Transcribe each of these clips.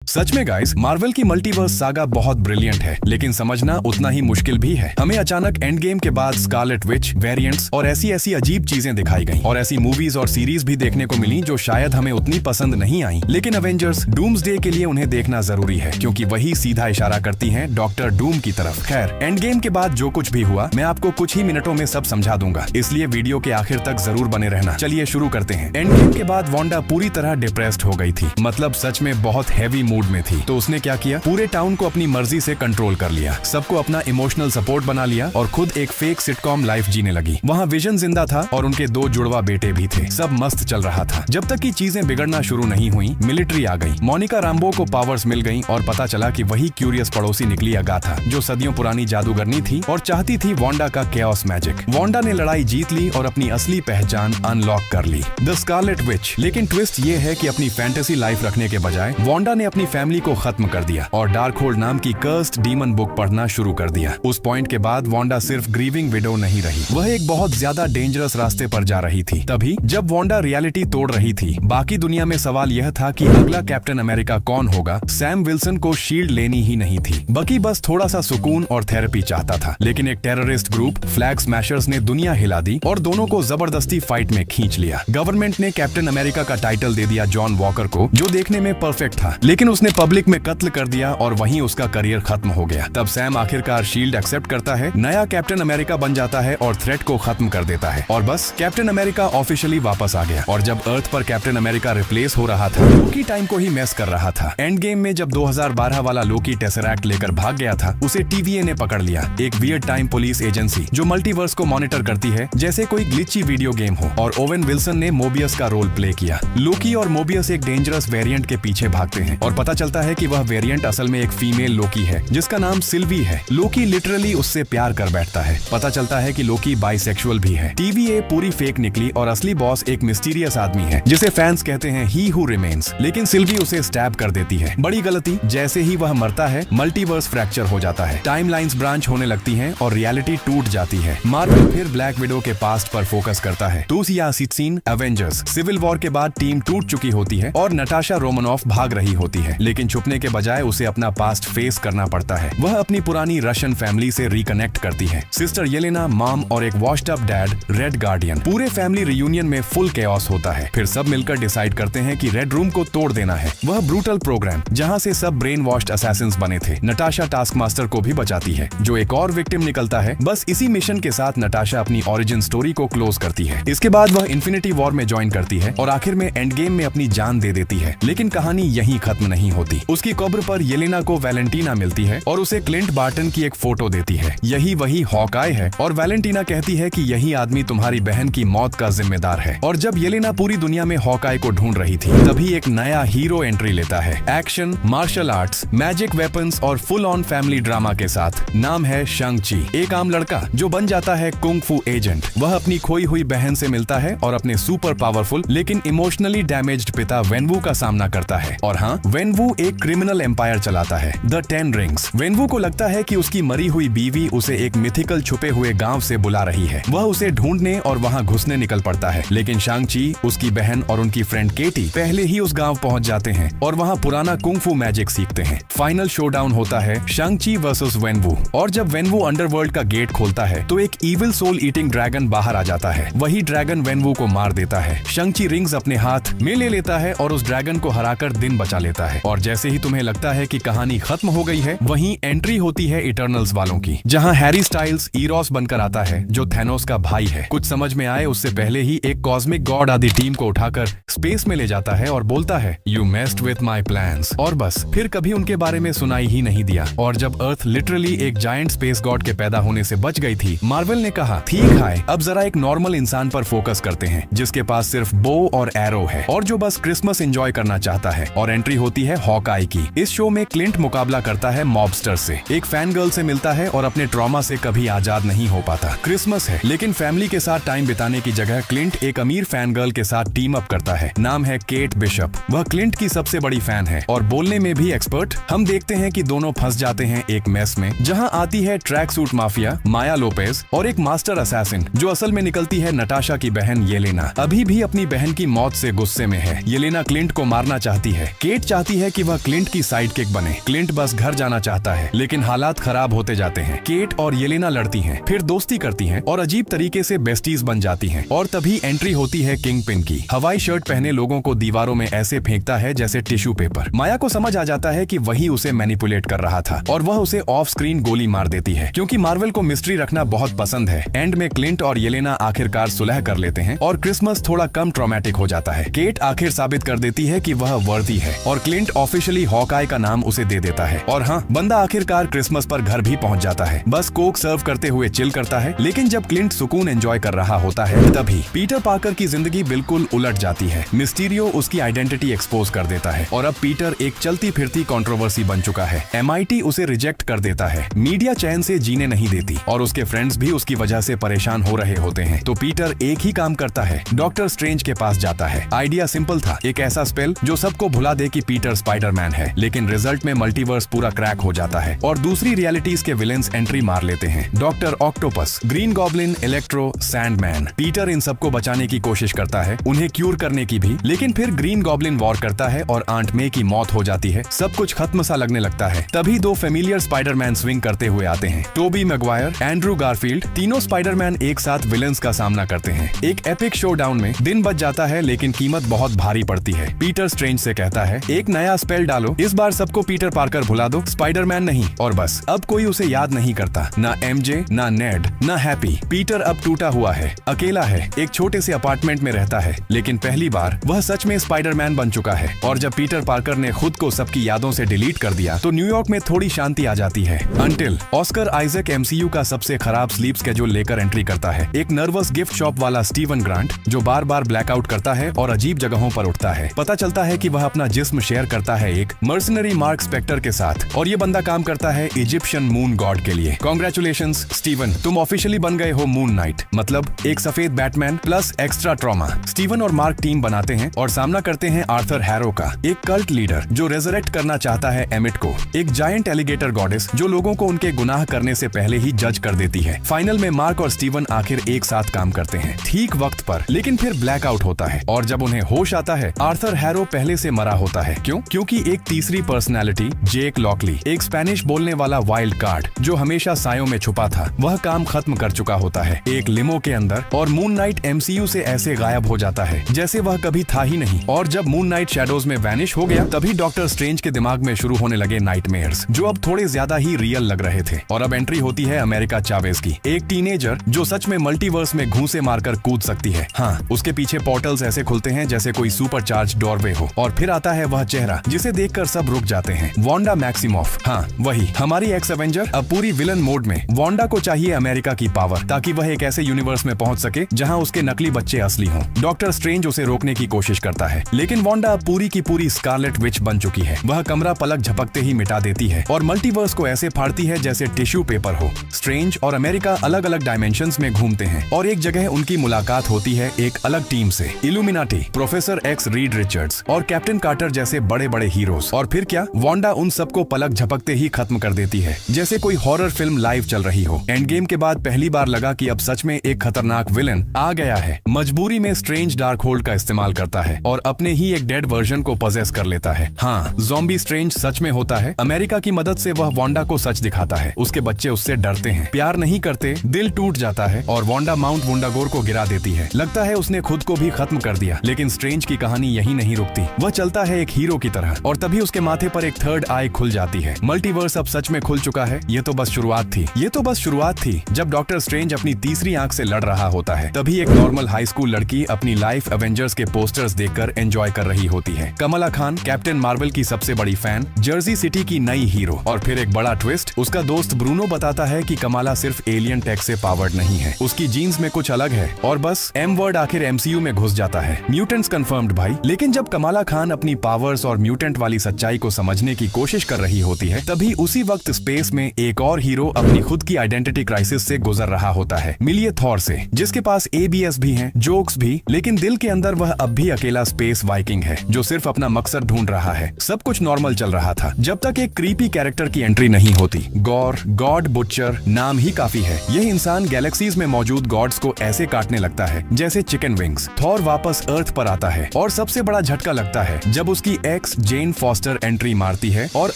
सच में guys, Marvel की multiverse saga बहुत ब्रिलियंट है, लेकिन समझना उतना ही मुश्किल भी है। हमें अचानक एंड गेम के बाद स्कारलेट विच, वेरिएंट्स और ऐसी अजीब चीजें दिखाई गईं और ऐसी मूवीज और सीरीज भी देखने को मिली जो शायद हमें उतनी पसंद नहीं आई। लेकिन अवेंजर्स डूम्सडे के लिए उन्हें देखना जरूरी है, क्योंकि वही सीधा इशारा करती हैं डॉक्टर डूम की तरफ। खैर, एंड गेम के बाद जो कुछ भी हुआ मैं आपको कुछ ही मिनटों में सब समझा दूंगा, इसलिए वीडियो के आखिर तक जरूर बने रहना। चलिए शुरू करते हैं। एंड गेम के बाद वांडा पूरी तरह डिप्रेस्ड हो गई थी, मतलब सच में बहुत हैवी मूड में थी। तो उसने क्या किया, पूरे टाउन को अपनी मर्जी से कंट्रोल कर लिया, सबको अपना इमोशनल सपोर्ट बना लिया और खुद एक फेक सिटकॉम लाइफ जीने लगी। वहाँ विजन जिंदा था और उनके 2 जुड़वा बेटे भी थे। सब मस्त चल रहा था, जब तक कि चीजें बिगड़ना शुरू नहीं हुई। मिलिट्री आ गई, मोनिका राम्बो को पावर्स मिल गई और पता चला कि वही क्यूरियस पड़ोसी निकली अगाथा, जो सदियों पुरानी जादूगरनी थी और चाहती थी वांडा का केओस मैजिक। वांडा ने लड़ाई जीत ली और अपनी असली पहचान अनलॉक कर ली, द स्कारलेट विच। लेकिन ट्विस्ट ये है कि अपनी फैंटेसी लाइफ रखने के बजाय वांडा ने अपनी फैमिली को खत्म कर दिया और डार्कहोल्ड नाम की कर्स्ड डीमन बुक पढ़ना शुरू कर दिया। उस पॉइंट के बाद वांडा सिर्फ ग्रीविंग विडो नहीं रही, वह एक बहुत ज्यादा डेंजरस रास्ते पर जा रही थी। तभी जब वांडा रियलिटी तोड़ रही थी, बाकी दुनिया में सवाल यह था कि अगला कैप्टन अमेरिका कौन होगा। सैम विल्सन को शील्ड लेनी ही नहीं थी, बकी बस थोड़ा सा सुकून और थेरेपी चाहता था। लेकिन एक टेररिस्ट ग्रुप फ्लैग स्मैशर्स ने दुनिया हिला दी और दोनों को जबरदस्ती फाइट में खींच लिया। गवर्नमेंट ने कैप्टन अमेरिका का टाइटल दे दिया जॉन वॉकर को, जो देखने में परफेक्ट था, लेकिन उसने पब्लिक में कत्ल कर दिया और वहीं उसका करियर खत्म हो गया। तब सैम आखिरकार शील्ड एक्सेप्ट करता है, नया कैप्टन अमेरिका बन जाता है और थ्रेट को खत्म कर देता है। और बस कैप्टन अमेरिका ऑफिशियली वापस आ गया। और जब अर्थ पर कैप्टन अमेरिका रिप्लेस हो रहा था, लोकी टाइम को ही मेस कर रहा था। एंड गेम में जब 2012 वाला लोकी टेसरैक्ट लेकर भाग गया था, उसे TVA ने पकड़ लिया, एक वियर्ड टाइम पुलिस एजेंसी जो मल्टीवर्स को मॉनिटर करती है जैसे कोई ग्लिची वीडियो गेम हो। और ओवेन विल्सन ने मोबियस का रोल प्ले किया। लोकी और मोबियस एक डेंजरस वेरिएंट के पीछे भागते हैं और पता चलता है कि वह वेरिएंट असल में एक फीमेल लोकी है जिसका नाम सिल्वी है। लोकी लिटरली उससे प्यार कर बैठता है। पता चलता है कि लोकी बाइसेक्सुअल भी है। TVA पूरी फेक निकली और असली बॉस एक मिस्टीरियस आदमी है जिसे फैंस कहते हैं ही हु रिमेन्स। लेकिन सिल्वी उसे स्टैब कर देती है, बड़ी गलती। जैसे ही वह मरता है, मल्टीवर्स फ्रैक्चर हो जाता है, टाइमलाइंस ब्रांच होने लगती हैं और रियलिटी टूट जाती है। मार्वल फिर ब्लैक विडो के पास्ट पर फोकस करता है। दूसरी सीन एवेंजर्स सिविल वॉर के बाद टीम टूट चुकी होती है और नटाशा रोमनॉफ भाग रही होती है, लेकिन छुपने के बजाय उसे अपना पास्ट फेस करना पड़ता है। वह अपनी पुरानी रशियन फैमिली से रिकनेक्ट करती है, सिस्टर येलेना, मॉम और एक washed up dad, red guardian. पूरे फैमिली रियूनियन में फुल केओस होता है। फिर सब मिलकर डिसाइड करते हैं कि रेड रूम को तोड़ देना है, वह ब्रूटल प्रोग्राम जहां से सब ब्रेन वॉश्ड असैसिन्स बने थे। नटाशा टास्क मास्टर को भी बचाती है, जो एक और विक्टिम निकलता है। बस इसी मिशन के साथ नटाशा अपनी ओरिजिन स्टोरी को क्लोज करती है। इसके बाद वह इन्फिनिटी वॉर में ज्वाइन करती है और आखिर में एंड गेम में अपनी जान दे देती है। लेकिन कहानी यहीं खत्म नहीं होती। उसकी कब्र पर येलेना को वैलेंटीना मिलती है और उसे क्लिंट बार्टन की एक फोटो देती है। यही वही हॉकाई है और वैलेंटीना कहती है कि यही आदमी तुम्हारी बहन की मौत का जिम्मेदार है। और जब येलेना पूरी दुनिया में हॉकाई को ढूंढ रही थी, तभी एक नया हीरो एंट्री लेता है, action, martial arts, magic weapons और फुल ऑन फैमिली ड्रामा के साथ। नाम है शंग-ची, एक आम लड़का जो बन जाता है कुंग फू एजेंट। वह अपनी खोई हुई बहन से मिलता है और अपने सुपर पावरफुल लेकिन इमोशनली डैमेज्ड पिता वेनवू का सामना करता है। और हाँ, वेनवू एक क्रिमिनल एम्पायर चलाता है, द 10 रिंग्स। वेनवू को लगता है कि उसकी मरी हुई बीवी उसे एक मिथिकल छुपे हुए गांव से बुला रही है। वह उसे ढूंढने और वहां घुसने निकल पड़ता है, लेकिन शांग-ची, उसकी बहन और उनकी फ्रेंड केटी पहले ही उस गांव पहुंच जाते हैं और वहां पुराना कुंग फू मैजिक सीखते हैं। फाइनल शोडाउन होता है शांग-ची वर्सेस वेनवू। और जब वेनवू अंडरवर्ल्ड का गेट खोलता है तो एक इविल सोल ईटिंग ड्रैगन बाहर आ जाता है। वही ड्रैगन वेनवू को मार देता है। शांग-ची रिंग्स अपने हाथ में ले लेता है और उस ड्रैगन को हराकर दिन बचा लेता है। और जैसे ही तुम्हें लगता है कि कहानी खत्म हो गई है, वहीं एंट्री होती है इटर्नल्स वालों की, जहां हैरी स्टाइल्स ईरोस बनकर आता है, जो थैनोस का भाई है। कुछ समझ में आए उससे पहले ही एक कॉस्मिक गॉड आदि टीम को उठाकर स्पेस में ले जाता है और बोलता है, you messed with my plans. और बस फिर कभी उनके बारे में सुनाई ही नहीं दिया। और जब अर्थ लिटरली एक जायंट स्पेस गॉड के पैदा होने से बच गई थी, मार्वल ने कहा, ठीक है, अब जरा एक नॉर्मल इंसान पर फोकस करते हैं, जिसके पास सिर्फ बो और एरो है और जो बस क्रिसमस एंजॉय करना चाहता है। और एंट्री होती है हॉकाई की। इस शो में क्लिंट मुकाबला करता है मॉबस्टर से, एक फैन गर्ल से मिलता है और अपने ट्रॉमा से कभी आजाद नहीं हो पाता। क्रिसमस है, लेकिन फैमिली के साथ टाइम बिताने की जगह क्लिंट एक अमीर फैन गर्ल के साथ टीम अप करता है। नाम है केट बिशप। वह क्लिंट की सबसे बड़ी फैन है और बोलने में भी एक्सपर्ट। हम देखते हैं कि दोनों फंस जाते हैं एक मेस में, जहां आती है ट्रैक सूट माफिया माया लोपेज और एक मास्टर असैसिन, जो असल में निकलती है नटाशा की बहन येलेना। अभी भी अपनी बहन की मौत से गुस्से में है। येलेना क्लिंट को मारना चाहती है। केट चाहती होती है कि वह क्लिंट की साइड किक बने। क्लिंट बस घर जाना चाहता है, लेकिन हालात खराब होते जाते हैं। केट और येलेना लड़ती हैं, फिर दोस्ती करती हैं और अजीब तरीके से बेस्टीज बन जाती हैं। और तभी एंट्री होती है किंग पिन की। हवाई शर्ट पहने लोगों को दीवारों में ऐसे फेंकता है जैसे टिश्यू पेपर। माया को समझ आ जाता है कि वही उसे मैनिपुलेट कर रहा था और वह उसे ऑफ स्क्रीन गोली मार देती है। क्योंकि मार्वल को मिस्ट्री रखना बहुत पसंद है, एंड में क्लिंट और येलेना आखिरकार सुलह कर लेते हैं और क्रिसमस थोड़ा कम ट्रॉमेटिक हो जाता है। केट आखिर साबित कर देती है कि वह वर्दी है और क्लिंट ऑफिशियली हॉकाई का नाम उसे दे देता है। और हाँ, बंदा आखिरकार क्रिसमस पर घर भी पहुंच जाता है। बस कोक सर्व करते हुए चिल करता है। लेकिन जब क्लिंट सुकून एंजॉय कर रहा होता है, तभी पीटर पार्कर की जिंदगी बिल्कुल उलट जाती है। मिस्टीरियो उसकी आइडेंटिटी एक्सपोज कर देता है और अब पीटर एक चलती फिरती कंट्रोवर्सी बन चुका है। MIT उसे रिजेक्ट कर देता है, मीडिया चैन से जीने नहीं देती और उसके फ्रेंड्स भी उसकी वजह से परेशान हो रहे होते हैं। तो पीटर एक ही काम करता है, डॉक्टर स्ट्रेंज के पास जाता है। आइडिया सिंपल था, एक ऐसा स्पेल जो सबको भुला दे कि पीटर स्पाइडरमैन है। लेकिन रिजल्ट में मल्टीवर्स पूरा क्रैक हो जाता है और दूसरी रियलिटीज के विलेंस एंट्री मार लेते हैं। Doctor Octopus, Green Goblin, Electro, Sandman. Peter इन सबको बचाने की कोशिश करता है, उन्हें क्यूर करने की भी, लेकिन फिर ग्रीन गॉब्लिन वॉर करता है और आंट मे की मौत हो जाती है। सब कुछ खत्म सा लगने लगता है। तभी दो फेमिलियर स्पाइडरमैन स्विंग करते हुए आते हैं, टोबी मैगवायर, एंड्रू गारफील्ड। तीनों स्पाइडरमैन एक साथ विलेंस का सामना करते हैं। एक एपिक शोडाउन में दिन बच जाता है, लेकिन कीमत बहुत भारी पड़ती है। पीटर स्ट्रेंज से कहता है, एक नया स्पेल डालो, इस बार सबको पीटर पार्कर भुला दो, स्पाइडरमैन नहीं। और बस अब कोई उसे याद नहीं करता, ना MJ, ना नेड, ना हैप्पी। पीटर अब टूटा हुआ है, अकेला है, एक छोटे से अपार्टमेंट में रहता है। लेकिन पहली बार वह सच में स्पाइडरमैन बन चुका है। और जब पीटर पार्कर ने खुद को सबकी यादों से डिलीट कर दिया, तो न्यूयॉर्क में थोड़ी शांति आ जाती है। अंटिल ऑस्कर आइजक MCU का सबसे खराब स्लीप स्केड्यूल लेकर एंट्री करता है। एक नर्वस गिफ्ट शॉप वाला स्टीवन ग्रांट, जो बार बार ब्लैकआउट करता है और अजीब जगहों पर उठता है। पता चलता है कि वह अपना जिस्म शेयर करता है एक मर्सनरी मार्क स्पेक्टर के साथ, और ये बंदा काम करता है इजिप्शियन मून गॉड के लिए। कांग्रेचुलेशंस स्टीवन, तुम ऑफिशियली बन गए हो मून नाइट, मतलब एक सफेद Batman plus extra trauma. Steven और मार्क टीम बनाते हैं और सामना करते हैं आर्थर हैरो का, एक कल्ट लीडर जो रेजरेक्ट करना चाहता है एमिट को, एक जायंट एलिगेटर गॉडेस जो लोगों को उनके गुनाह करने से पहले ही जज कर देती है। फाइनल में मार्क और स्टीवन आखिर एक साथ काम करते हैं, ठीक वक्त पर। लेकिन फिर ब्लैकआउट होता है और जब उन्हें होश आता है, आर्थर हैरो पहले से मरा होता है। क्यों? क्योंकि एक तीसरी पर्सनैलिटी, जेक लॉकली, एक स्पेनिश बोलने वाला वाइल्ड कार्ड जो हमेशा सायों में छुपा था, वह काम खत्म कर चुका होता है एक लिमो के अंदर, और मून नाइट MCU से ऐसे गायब हो जाता है जैसे वह कभी था ही नहीं। और जब मून नाइट शैडोज में वैनिश हो गया, तभी डॉक्टर स्ट्रेंज के दिमाग में शुरू होने लगे नाइटमेयर्स, जो अब थोड़े ज्यादा ही रियल लग रहे थे। और अब एंट्री होती है अमेरिका चावेज की, एक टीनेजर जो सच में मल्टीवर्स में घूंसे मारकर कूद सकती है। हाँ, उसके पीछे पोर्टल्स ऐसे खुलते हैं जैसे कोई सुपर चार्ज डोरवे हो। और फिर आता है वह चेहरा जिसे देखकर सब रुक जाते हैं, वांडा मैक्सिमॉफ। हाँ, वही हमारी एक्स एवेंजर, अब पूरी विलन मोड में। वांडा को चाहिए अमेरिका की पावर, ताकि वह एक ऐसे यूनिवर्स में पहुंच सके जहां उसके नकली बच्चे असली हों। डॉक्टर स्ट्रेंज उसे रोकने की कोशिश करता है, लेकिन वांडा पूरी की पूरी स्कारलेट विच बन चुकी है। वह कमरा पलक झपकते ही मिटा देती है और मल्टीवर्स को ऐसे फाड़ती है जैसे टिश्यू पेपर हो। स्ट्रेंज और अमेरिका अलग अलग डायमेंशंस में घूमते हैं और एक जगह उनकी मुलाकात होती है एक अलग टीम से, illuminati, professor x Reed Richards और कैप्टन कार्टर जैसे बड़े बड़े हीरोज। और फिर क्या, वांडा उन सबको पलक झपकते ही खत्म कर देती है, जैसे कोई हॉरर फिल्म लाइव चल रही हो। एंड गेम के बाद पहली बार लगा कि अब सच में एक खतरनाक विलन आ गया है। मजबूरी में स्ट्रेंज डार्क होल्ड का इस्तेमाल करता है और अपने ही एक डेड वर्जन को पजेस कर लेता है। हाँ, ज़ॉम्बी स्ट्रेंज सच में होता है। अमेरिका की मदद से वह वांडा को सच दिखाता है। उसके बच्चे उससे डरते हैं, प्यार नहीं करते, दिल टूट जाता है और वांडा माउंट वुंडागोर को गिरा देती है। लगता है उसने खुद को भी खत्म कर दिया। लेकिन स्ट्रेंज की कहानी यही नहीं रुकती, वह चलता है एक हीरो की तरह। और तभी उसके माथे पर एक थर्ड आई खुल जाती है। मल्टीवर्स अब सच में खुल चुका है। ये तो बस शुरुआत थी। जब डॉक्टर स्ट्रेंज अपनी तीसरी आंख से लड़ रहा होता है, तभी एक नॉर्मल हाई स्कूल लड़की अपनी लाइफ एवेंजर्स के पोस्टर्स देखकर एंजॉय कर रही होती है। कमला खान, कैप्टन मार्वल की सबसे बड़ी फैन, जर्सी सिटी की नई हीरो। और फिर एक बड़ा ट्विस्ट, उसका दोस्त ब्रूनो बताता है कि कमला सिर्फ एलियन टेक से पावर्ड नहीं है, उसकी जीन्स में कुछ अलग है। और बस एम वर्ड आखिर MCU में घुस जाता है। म्यूटेंट्स कंफर्म्ड भाई। लेकिन जब कमला खान अपनी पावर्स और म्यूटेंट वाली सच्चाई को समझने की कोशिश कर रही होती है, तभी उसी वक्त स्पेस में एक और हीरो अपनी खुद की आइडेंटिटी क्राइसिस से गुजर रहा होता है। मिलिए थॉर से, जिसके पास ABS भी हैं, जोक्स भी, लेकिन दिल के अंदर वह अब भी अकेला स्पेस वाइकिंग है जो सिर्फ अपना मकसद ढूंढ रहा है। सब कुछ नॉर्मल चल रहा था जब तक एक क्रीपी कैरेक्टर की एंट्री नहीं होती। गॉर, गॉड बुचर, नाम ही काफी है। यह इंसान गैलेक्सीज में मौजूद गॉड्स को ऐसे काटने लगता है जैसे चिकन विंग्स। थॉर वापस अर्थ पर आता है और सबसे बड़ा झटका लगता है जब उसकी एक्स जेन फॉस्टर एंट्री मारती है और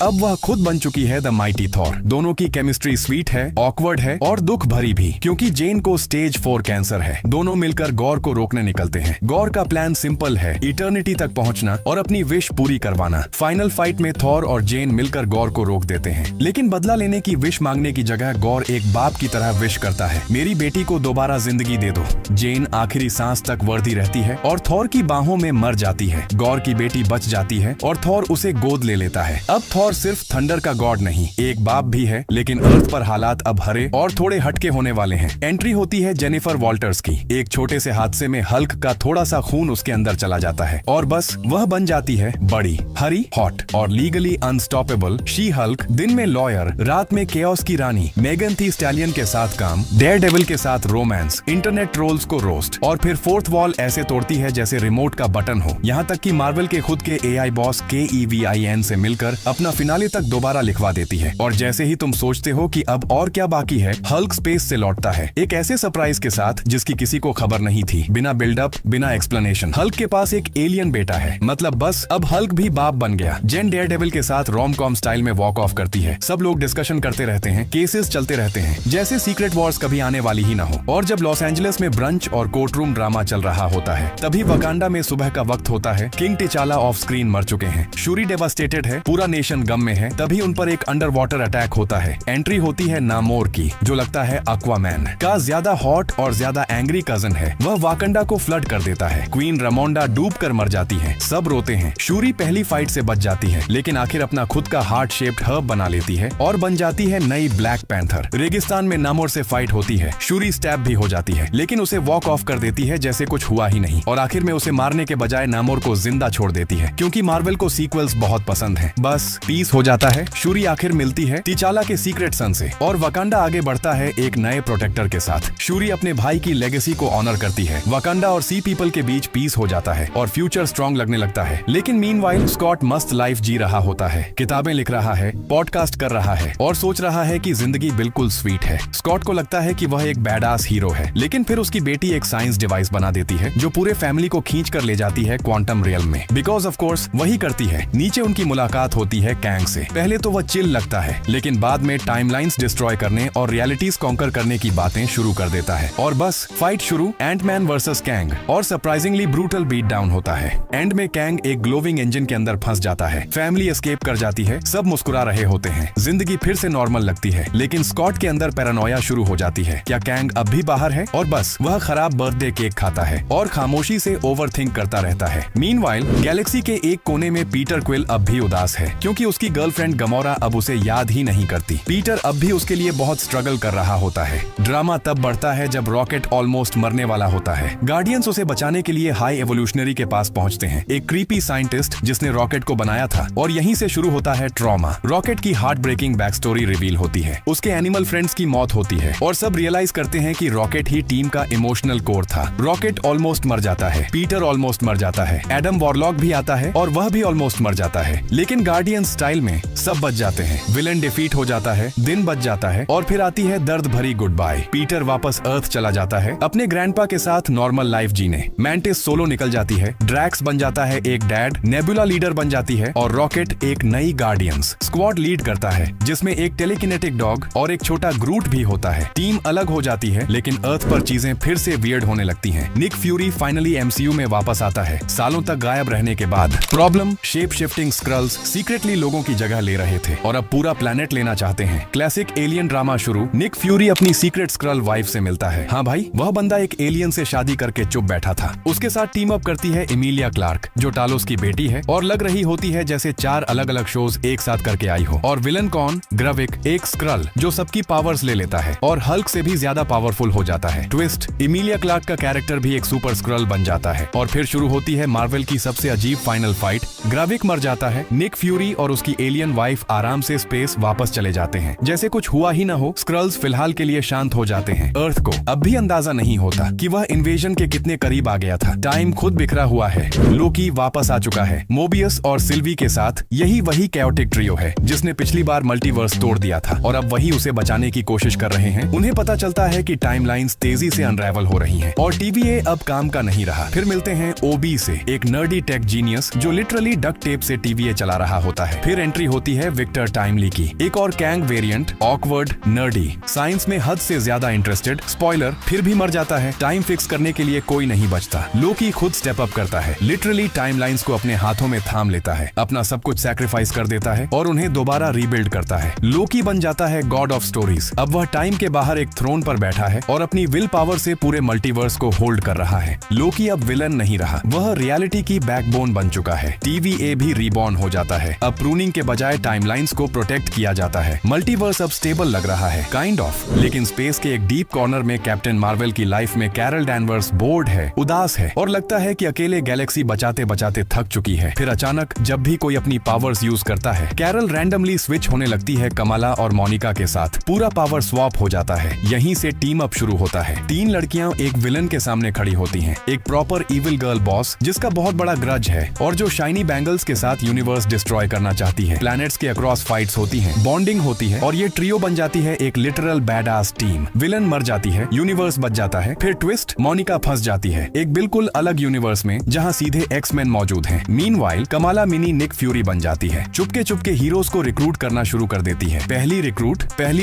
अब वह खुद बन चुकी है द माइटी थॉर। दोनों की केमिस्ट्री स्वीट है, ऑकवर्ड है और दुख भरी भी, क्योंकि जेन को स्टेज 4 कैंसर है। दोनों मिलकर गॉर को रोकने निकलते हैं। गॉर का प्लान सिंपल है, इटर्निटी तक पहुंचना और अपनी विश पूरी करवाना। फाइनल फाइट में थॉर और जेन मिलकर गॉर को रोक देते हैं, लेकिन बदला लेने की विश मांगने की जगह गॉर एक बाप की तरह विश करता है, मेरी बेटी को दोबारा जिंदगी दे दो। जेन आखिरी सांस तक वर्दी रहती है और थॉर की बाहों में मर जाती है। गॉर की बेटी बच जाती है और थॉर उसे गोद ले लेता है। अब थॉर सिर्फ थंडर का गॉड नहीं, एक बाप भी है, लेकिन अर्थ पर हालात अब हरे और थोड़े हटके होने वाले हैं। एंट्री होती है जेनिफर वॉल्टर्स की। एक छोटे से हादसे में हल्क का थोड़ा सा खून उसके अंदर चला जाता है और बस वह बन जाती है बड़ी, हरी, हॉट और लीगली अनस्टॉपेबल शी हल्क। दिन में लॉयर, रात में केओस की रानी। मेगन थी स्टैलियन के साथ काम, डेयरडेविल के साथ रोमांस, इंटरनेट ट्रोल्स को रोस्ट और फिर फोर्थ वॉल ऐसे तोड़ती है जैसे रिमोट का बटन हो। यहाँ तक कि मार्वल के खुद के एआई बॉस KEVIN से मिलकर अपना फिनाले तक दोबारा लिखवा देती है। और जैसे ही तुम सोचते हो कि अब और क्या बाकी है, हल्क स्पेस से लौटता है एक ऐसे सरप्राइज के साथ जिसकी किसी को खबर नहीं थी। बिना बिल्डअप, बिना एक्सप्लेनेशन हल्क के पास एक एलियन बेटा है। मतलब बस अब हल्क भी बाप बन गया। जेन डेयरडेविल के साथ रोम कॉम स्टाइल में वॉक ऑफ करती है। सब लोग डिस्कशन करते रहते हैं, केसेस चलते रहते हैं जैसे सीक्रेट वॉर्स कभी आने वाली ही ना हो। और जब लॉस एंजलिस में ब्रंच और कोर्ट रूम ड्रामा चल रहा होता है, तभी वकांडा में सुबह का वक्त होता है। किंग टिचाला ऑफ स्क्रीन मर चुके हैं, शूरी डेवास्टेटेड है, पूरा नेशन गम में है। तभी उन पर एक अंडर वाटर अटैक होता है। एंट्री होती है नामोर की, जो लगता है एक्वामैन का ज्यादा हॉट और ज्यादा एंग्री कजन है। वह वाकंडा को फ्लड कर देता है। क्वीन रमोंडा डूब कर मर जाती है। सब रोते हैं। शूरी पहली फाइट से बच जाती है, लेकिन आखिर अपना खुद का हार्ट शेप्ड हर्ब बना लेती है और बन जाती है नई ब्लैक पैंथर। रेगिस्तान में नामोर से फाइट होती है। शूरी स्टैब भी हो जाती है, लेकिन उसे वॉक ऑफ कर देती है जैसे कुछ हुआ ही नहीं। और आखिर में उसे मारने के बजाय नामोर को जिंदा छोड़ देती है, क्योंकि मार्वल को सीक्वल्स बहुत पसंद हैं। बस पीस हो जाता है। शूरी आखिर मिलती है टिचाला के सीक्रेट सन से और वकांडा आगे बढ़ता है एक नए प्रोटेक्टर के साथ। शूरी अपने भाई की लेगेसी को ऑनर करती है। वकांडा और सी पीपल के बीच पीस हो जाता है और फ्यूचर स्ट्रॉन्ग लगने लगता है। लेकिन मीनवाइल स्कॉट मस्त लाइफ जी रहा होता है, किताबें लिख रहा है, पॉडकास्ट कर रहा है और सोच रहा है कि जिंदगी बिल्कुल स्वीट है। स्कॉट को लगता है कि वह एक बैडास हीरो है, लेकिन फिर उसकी बेटी एक साइंस डिवाइस बना देती है जो पूरे फैमिली को खींच कर ले जाती है क्वांटम रियल में। बिकॉज ऑफ कोर्स वही करती है। नीचे उनकी मुलाकात होती है कैंग से। पहले तो वह चिल लगता है, लेकिन बाद में टाइमलाइंस डिस्ट्रॉय करने और रियलिटीज कॉन्कर करने की बातें शुरू कर देता है। और बस फाइट शुरू, एंटमैन वर्सेस कैंग, और सरप्राइजिंगली ब्रूटल बीट डाउन होता है। एंड में कैंग एक ग्लोविंग इंजन के अंदर फंस जाता है। फैमिली एस्केप कर जाती है। सब मुस्कुरा रहे होते हैं। जिंदगी फिर से नॉर्मल लगती है, लेकिन स्कॉट के अंदर पैरानोया शुरू हो जाती है। क्या कैंग अब भी बाहर है? और बस वह खराब बर्थडे केक खाता है और खामोशी से ओवरथिंक करता रहता है। मीनवाइल गैलेक्सी के एक कोने में पीटर क्विल अब भी उदास है, क्योंकि उसकी गर्लफ्रेंड गमोरा अब उसे याद ही नहीं करती। पीटर अब भी उसके लिए बहुत स्ट्रगल कर रहा होता है। ड्रामा तब बढ़ता है जब रॉकेट ऑलमोस्ट मरने वाला होता है। गार्डियंस उसे बचाने के लिए हाई एवोल्यूशनरी के पास पहुंचते हैं, एक क्रीपी साइंटिस्ट जिसने रॉकेट को बनाया था। और यहीं से शुरू होता है ट्रॉमा। रॉकेट की heart breaking back story reveal होती है। उसके एनिमल फ्रेंड्स की मौत होती है और सब रियलाइज करते हैं कि रॉकेट ही टीम का इमोशनल कोर था। रॉकेट ऑलमोस्ट मर जाता है, पीटर ऑलमोस्ट मर जाता है, एडम वॉरलॉक भी आता है और वह भी ऑलमोस्ट मर जाता है। लेकिन गार्डियन स्टाइल में सब बच जाते हैं। विलन डिफीट हो जाता है, दिन बच जाता है और फिर आती है दर्द भरी गुड बाय। पीटर वापस अर्थ चला जाता है अपने ग्रैंडपा के साथ नॉर्मल लाइफ जीने। मैंटिस सोलो निकल जाती है, ड्रैक्स बन जाता है एक डैड, नेबुला लीडर बन जाती है और रॉकेट एक नई गार्डियंस स्क्वाड लीड करता है, जिसमें एक टेलीकिनेटिक डॉग और एक छोटा ग्रूट भी होता है। टीम अलग हो जाती है, लेकिन अर्थ पर चीजें फिर से वियर्ड होने लगती हैं। निक फ्यूरी फाइनली MCU में वापस आता है, सालों तक गायब रहने के बाद। Problem, shape shifting squirrels secretly लोगों की जगह ले रहे थे और अब पूरा प्लेनेट लेना चाहते हैं। क्लासिक एलियन ड्रामा शुरू। निक फ्यूरी अपनी सीक्रेट स्क्रल वाइफ से मिलता है। हाँ भाई, वह बंदा एक एलियन से शादी करके चुप बैठा था। उसके साथ टीम अप करती है एमिलिया क्लार्क, जो टालोस की बेटी है और लग रही होती है जैसे 4 अलग अलग शोज एक साथ करके आई हो। और विलन कौन? ग्रविक, एक स्क्रल जो सबकी पावर्स ले लेता है और हल्क से भी ज्यादा पावरफुल हो जाता है। ट्विस्ट, एमिलिया क्लार्क का कैरेक्टर भी एक सुपर स्क्रल बन जाता है। और फिर शुरू होती है मार्वल की सबसे अजीब फाइनल फाइट। ग्राविक मर जाता है, निक फ्यूरी और उसकी एलियन वाइफ आराम से स्पेस वापस चले जाते हैं, जैसे कुछ हुआ ही ना हो। स्क्रल्स फिलहाल के लिए शांत हो जाते हैं। अर्थ को अब भी अंदाजा नहीं होता कि वह इन्वेजन के कितने करीब आ गया था। टाइम खुद बिखरा हुआ है। लोकी वापस आ चुका है, मोबियस और सिल्वी के साथ। यही वही कैओटिक ट्रियो है जिसने पिछली बार मल्टीवर्स तोड़ दिया था और अब वही उसे बचाने की कोशिश कर रहे हैं। उन्हें पता चलता है कि टाइमलाइंस तेजी से अनरावल हो रही हैं और TVA अब काम का नहीं रहा। फिर मिलते हैं OB से, एक नर्डी टेक जीनियस जो लिटरली लिटरली डक्ट टेप से टीवीए चला रहा होता है। फिर एंट्री होती है विक्टर टाइमली की, एक और Kang variant, awkward, nerdy, science में हद से ज्यादा इंटरेस्टेड, स्पॉइलर, फिर भी मर जाता है। टाइम फिक्स करने के लिए कोई नहीं बचता। लोकी खुद स्टेप अप करता है, लिटरली टाइमलाइंस को अपने हाथों में थाम लेता है, अपना सब कुछ सैक्रिफाइस कर देता है और उन्हें दोबारा रीबिल्ड करता है। लोकी बन जाता है गॉड ऑफ स्टोरीज। अब वह टाइम के बाहर एक थ्रोन पर बैठा है और अपनी विल पावर से पूरे मल्टीवर्स को होल्ड कर रहा है। लोकी अब विलन नहीं रहा, वह रियलिटी की बैकबोन बन चुका है। टीवीए भी रीबॉर्न हो जाता है। अब प्रूनिंग के बजाय टाइमलाइंस को प्रोटेक्ट किया जाता है। मल्टीवर्स अब स्टेबल लग रहा है, काइंड ऑफ। लेकिन स्पेस के एक डीप कॉर्नर में कैप्टन मार्वल की लाइफ में कैरल डैनवर्स बोर्ड है, उदास है और लगता है कि अकेले गैलेक्सी बचाते बचाते थक चुकी है। फिर अचानक जब भी कोई अपनी पावर्स यूज करता है, कैरल रैंडमली स्विच होने लगती है कमला और मोनिका के साथ। पूरा पावर स्वैप हो जाता है। यहीं से टीम अप शुरू होता है। 3 लड़कियां एक विलन के सामने खड़ी होती हैं, एक प्रॉपर इविल गर्ल बॉस जिसका बहुत बड़ा ग्रज है और जो शाइनी बैंगल्स के साथ यूनिवर्स डिस्ट्रॉय करना चाहती है। प्लैनेट्स के अक्रॉस फाइट्स होती हैं, बॉन्डिंग होती है और ये ट्रियो बन जाती है एक लिटरल बैडआस टीम। विलन मर जाती है, यूनिवर्स बच जाता है। फिर ट्विस्ट, मोनिका फंस जाती है एक बिल्कुल अलग यूनिवर्स में जहां सीधे एक्स-मैन मौजूद हैं। मीनवाइल कमला मिनी निक फ्यूरी बन जाती है, चुपके चुपके हीरोज को रिक्रूट करना शुरू कर देती है। पहली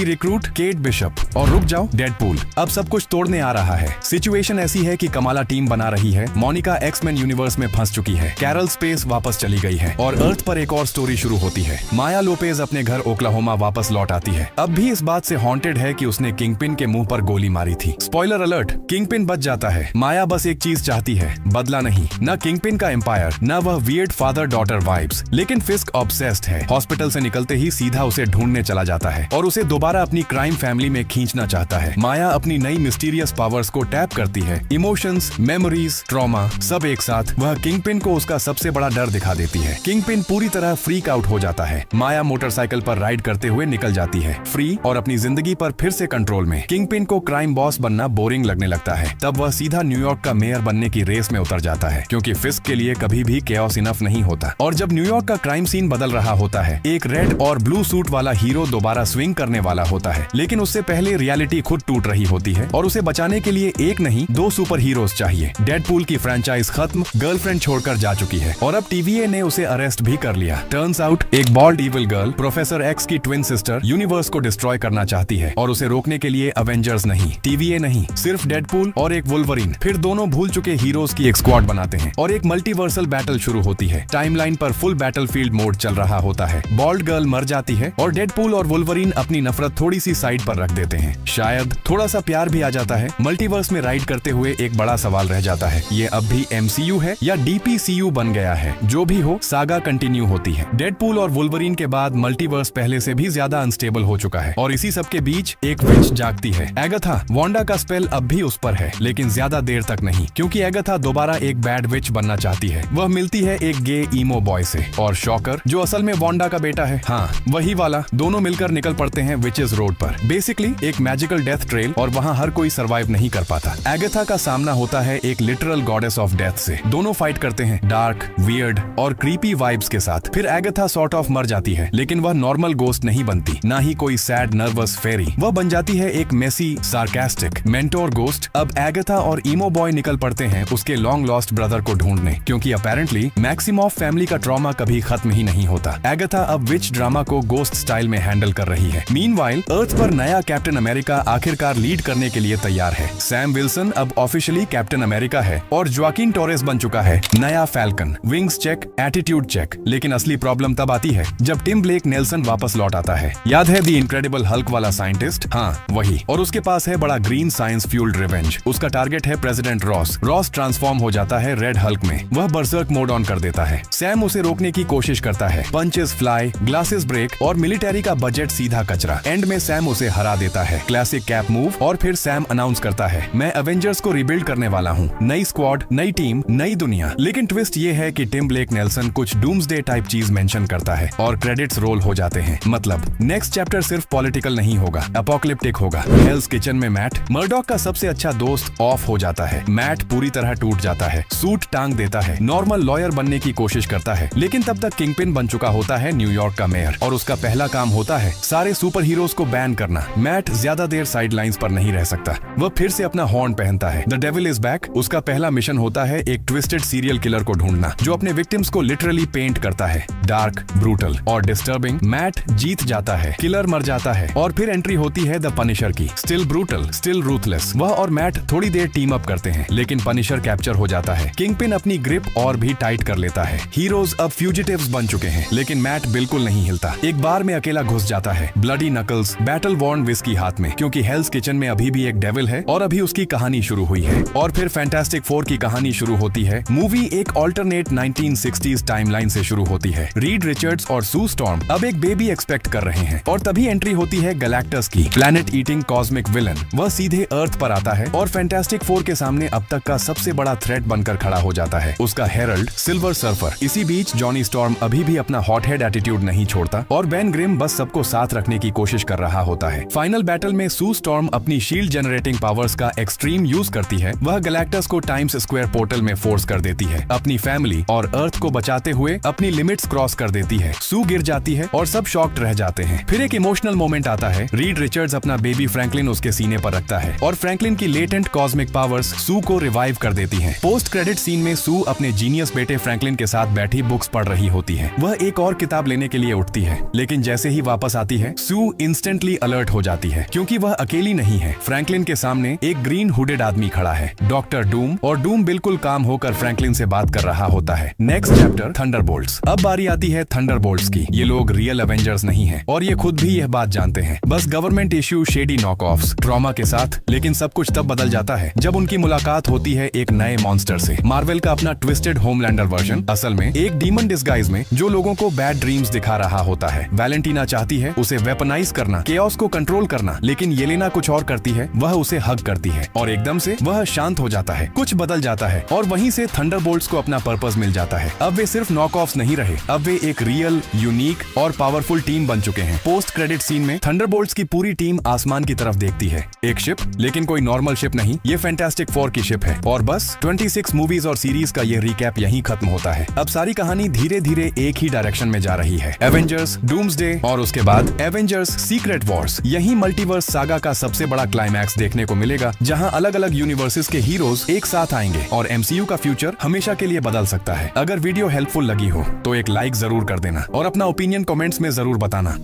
रिक्रूट केट बिशप। और रुक जाओ, डेडपूल अब सब कुछ तोड़ने आ रहा है। सिचुएशन ऐसी है कि कमला टीम बना रही है, मोनिका एक्स-मैन यूनिवर्स में फंस चुकी है, कैरल स्पेस वापस चली गई है और अर्थ पर एक और स्टोरी शुरू होती है। माया लोपेज अपने घर ओक्लाहोमा वापस लौट आती है। अब भी इस बात से हॉन्टेड है कि उसने किंगपिन के मुंह पर गोली मारी थी। स्पॉइलर अलर्ट, किंगपिन बच जाता है। माया बस एक चीज चाहती है, बदला नहीं। न किंगपिन का एम्पायर, न वह वियर्ड फादर डॉटर वाइब्स। लेकिन फिस्क ऑब्सेस्ड है। हॉस्पिटल से निकलते ही सीधा उसे ढूंढने चला जाता है और उसे दोबारा अपनी क्राइम फैमिली में खींचना चाहता है। माया अपनी नई मिस्टीरियस पावर्स को टैप करती है, इमोशंस, मेमोरीज, ट्रॉमा सब एक साथ। वह किंगपिन को उसका सबसे बड़ा डर दिखा देती है। किंगपिन पूरी तरह फ्रीक आउट हो जाता है। माया मोटरसाइकिल पर राइड करते हुए निकल जाती है, फ्री और अपनी जिंदगी पर फिर से कंट्रोल में। किंगपिन को क्राइम बॉस बनना बोरिंग लगने लगता है। तब वह सीधा न्यूयॉर्क का मेयर बनने की रेस में उतर जाता है, क्योंकि फिस्क के लिए कभी भी केओस इनफ नहीं होता। और जब न्यूयॉर्क का क्राइम सीन बदल रहा होता है, एक रेड और ब्लू सूट वाला हीरो दोबारा स्विंग करने वाला होता है। लेकिन उससे पहले रियलिटी खुद टूट रही होती है और उसे बचाने के लिए एक नहीं 2 सुपर हीरोज चाहिए। डेडपूल की फ्रेंचाइज खत्म, गर्लफ्रेंड छोड़कर जा चुकी है और अब टीवीए ने उसे अरेस्ट भी कर लिया। टर्न्स आउट एक bold evil girl, professor X की ट्विन सिस्टर, यूनिवर्स को डिस्ट्रॉय करना चाहती है और उसे रोकने के लिए अवेंजर्स नहीं, टीवीए नहीं, सिर्फ डेडपूल और एक वुल्वरीन। फिर दोनों भूल चुके हीरोज की एक स्क्वाड बनाते हैं और एक मल्टीवर्सल बैटल शुरू होती है। टाइमलाइन पर फुल बैटलफील्ड मोड चल रहा होता है। बॉल्ड गर्ल मर जाती है और डेडपूल और वुल्वरीन अपनी नफरत थोड़ी सी साइड पर रख देते हैं। शायद थोड़ा सा प्यार भी आ जाता है। मल्टीवर्स में राइड करते हुए एक बड़ा सवाल रह जाता है, ये अब भी एमसीयू है या डीपीसीयू बन गया है? जो भी हो, सागा कंटिन्यू होती है। डेडपूल और वुल्वरीन के बाद मल्टीवर्स पहले से भी ज्यादा अनस्टेबल हो चुका है और इसी सब के बीच एक विच जागती है। एगाथा, वांडा का स्पेल अब भी उस पर है, लेकिन ज्यादा देर तक नहीं, क्योंकि एगाथा दोबारा एक बैड विच बनना चाहती है। वह मिलती है एक गे ईमो बॉय से और शॉकर, जो असल में वांडा का बेटा है, हाँ वही वाला। दोनों मिलकर निकल पड़ते हैं विचेस रोड पर। बेसिकली एक मैजिकल डेथ ट्रेल और वहाँ हर कोई सरवाइव नहीं कर पाता। एगाथा का सामना होता है एक लिटरल गॉडेस ऑफ डेथ से। दोनों फाइट करते हैं डार्क, वियर्ड और क्रीपी वाइब्स के साथ। फिर एगाथा सॉर्ट ऑफ मर जाती है, लेकिन वह नॉर्मल गोस्ट नहीं बनती, ना ही कोई सैड नर्वस फेरी। वह बन जाती है एक मेसी, सार्कास्टिक मेंटोर गोस्ट। अब एगाथा और ईमो बॉय निकल पड़ते हैं उसके लॉन्ग लॉस्ट ब्रदर को ढूंढने, क्योंकि अपेरेंटली मैक्सिमॉफ फैमिली का ट्रॉमा कभी खत्म ही नहीं होता। एगाथा अब विच ड्रामा को गोस्ट स्टाइल में हैंडल कर रही है। मीनवाइल अर्थ पर नया कैप्टन अमेरिका आखिरकार लीड करने के लिए तैयार है। सैम विल्सन अब ऑफिशियली कैप्टन अमेरिका है और जोआकिन टोरेस बन चुका है नया Falcon. Wings check, attitude check. लेकिन असली प्रॉब्लम तब आती है जब टिम ब्लेक नेल्सन वापस लौट आता है। याद है दी इनक्रेडिबल हल्क वाला साइंटिस्ट? हाँ वही। और उसके पास है बड़ा ग्रीन साइंस फ्यूल्ड रिवेंज। उसका टारगेट है प्रेसिडेंट रॉस। रॉस ट्रांसफॉर्म हो जाता है रेड हल्क में। वह बर्सर्क मोड ऑन कर देता है। सैम उसे रोकने की कोशिश करता है। पंचेस फ्लाई, ग्लासेस ब्रेक और मिलिट्री का बजट सीधा कचरा। एंड में सैम उसे हरा देता है। Classic cap move. और फिर सैम अनाउंस करता है, मैं एवेंजर्स को रिबिल्ड करने वाला हूँ। नई स्क्वाड, नई टीम, नई दुनिया। लेकिन ट्विस्ट ये है कि टिम ब्लेक नेल्सन कुछ डूम्सडे टाइप चीज मेंशन करता है और क्रेडिट्स रोल हो जाते हैं। मतलब नेक्स्ट चैप्टर सिर्फ पॉलिटिकल नहीं होगा, एपोकलिप्टिक होगा। हेल्स किचन में मैट, मर्डॉक का सबसे अच्छा दोस्त, ऑफ हो जाता है। मैट पूरी तरह टूट जाता है, सूट टांग देता है, नॉर्मल लॉयर बनने की कोशिश करता है। लेकिन तब तक किंगपिन बन चुका होता है न्यूयॉर्क का मेयर और उसका पहला काम होता है सारे सुपर हीरोज को बैन करना। मैट ज्यादा देर साइड लाइन्स पर नहीं रह सकता। वह फिर से अपना हॉर्न पहनता है। The devil is back. उसका पहला मिशन होता है एक ट्विस्टेड सीरियल किलर को ढूंढना जो अपने विक्टिम्स को लिटरली पेंट करता है, डार्क, ब्रूटल और डिस्टर्बिंग। मैट जीत जाता है, किलर मर जाता है और फिर एंट्री होती है द पनिशर की। Still brutal, still ruthless. वह और मैट थोड़ी देर टीम अप करते हैं, लेकिन पनिशर कैप्चर हो जाता है। किंगपिन अपनी ग्रिप और भी टाइट कर लेता है। हीरोज अब फ्यूजिटिव्स बन चुके हैं, लेकिन मैट बिल्कुल नहीं हिलता। एक बार में अकेला घुस जाता है। Bloody knuckles battle worn whisky हाथ में, क्योंकि हेल्स किचन में अभी भी एक डेविल है और अभी उसकी कहानी शुरू हुई है। और फिर फैंटास्टिक फोर की कहानी शुरू होती है। मूवी एक ऑल्टरनेट 1960s टाइमलाइन से शुरू होती है। रीड रिचर्ड्स और सू स्टॉर्म अब एक बेबी एक्सपेक्ट कर रहे हैं और तभी एंट्री होती है गैलेक्टस की, प्लैनेट ईटिंग कॉस्मिक विलन। वह सीधे अर्थ पर आता है और फैंटास्टिक फोर के सामने अब तक का सबसे बड़ा थ्रेट बनकर खड़ा हो जाता है, उसका हेरल्ड सिल्वर सर्फर। इसी बीच जॉनी स्टॉर्म अभी भी अपना हॉट हेड एटीट्यूड नहीं छोड़ता और बेन ग्रिम बस सबको साथ रखने की कोशिश कर रहा होता है। फाइनल बैटल में सू स्टॉर्म अपनी शील्ड जनरेटिंग पावर्स का एक्सट्रीम यूज करती है। वह गैलेक्टस को टाइम्स स्क्वायर पोर्टल में फोर्स कर देती है। अपनी फैमिली और अर्थ को बचाते हुए अपनी लिमिट्स क्रॉस कर देती है। सू गिर जाती है और सब शॉक्ड रह जाते हैं। फिर एक इमोशनल मोमेंट आता है। रीड रिचर्ड्स अपना बेबी फ्रैंकलिन उसके सीने पर रखता है और फ्रैंकलिन की लेटेंट कॉस्मिक पावर्स सू को रिवाइव कर देती हैं। पोस्ट क्रेडिट सीन में सू अपने जीनियस बेटे फ्रैंकलिन के साथ बैठी बुक्स पढ़ रही होती है। वह एक और किताब लेने के लिए उठती है, लेकिन जैसे ही वापस आती है सू इंस्टेंटली अलर्ट हो जाती है, क्योंकि वह अकेली नहीं है। फ्रैंकलिन के सामने एक ग्रीन हुडेड आदमी खड़ा है, डॉक्टर डूम, और डूम बिल्कुल काम होकर फ्रैंकलिन से बात कर रहा होता है। Next chapter Thunderbolts. अब बारी आती है थंडरबोल्ट्स की। ये लोग रियल एवेंजर्स नहीं हैं और ये खुद भी यह बात जानते हैं। बस गवर्नमेंट इश्यू शेडी नॉकऑफ्स ट्रॉमा के साथ। लेकिन सब कुछ तब बदल जाता है जब उनकी मुलाकात होती है एक नए मॉन्स्टर से। मार्वल का अपना ट्विस्टेड होमलैंडर वर्जन, असल में एक डीमन डिस्गाइज में, जो लोगों को बैड ड्रीम्स दिखा रहा होता है। वैलेंटीना चाहती है उसे वेपनाइज करना, केओस को कंट्रोल करना, लेकिन येलेना कुछ और करती है। वह उसे हग करती है और एकदम से वह शांत हो जाता है। कुछ बदल जाता है और वहीं से थंडरबोल्ट्स को अपना पर्पस मिल जाता है। अब वे सिर्फ नॉकऑफ्स नहीं रहे, अब वे एक रियल, यूनिक और पावरफुल टीम बन चुके हैं। पोस्ट क्रेडिट सीन में थंडरबोल्ट्स की पूरी टीम आसमान की तरफ देखती है। एक शिप, लेकिन कोई नॉर्मल शिप नहीं, ये फैंटास्टिक फोर की शिप है। और बस 26 मूवीज और सीरीज का ये रिकैप यहीं खत्म होता है। अब सारी कहानी धीरे धीरे एक ही डायरेक्शन में जा रही है। एवेंजर्स, डूम्सडे और उसके बाद एवेंजर्स सीक्रेट वॉर्स। यही मल्टीवर्स सागा का सबसे बड़ा क्लाइमैक्स देखने को मिलेगा, जहां अलग अलग यूनिवर्सेस के हीरोज एक साथ आएंगे और एमसीयू का फ्यूचर हमेशा के लिए बदल सकता है। अगर वीडियो हेल्पफुल लगी हो तो एक लाइक जरूर कर देना और अपना ओपिनियन कमेंट्स में जरूर बताना।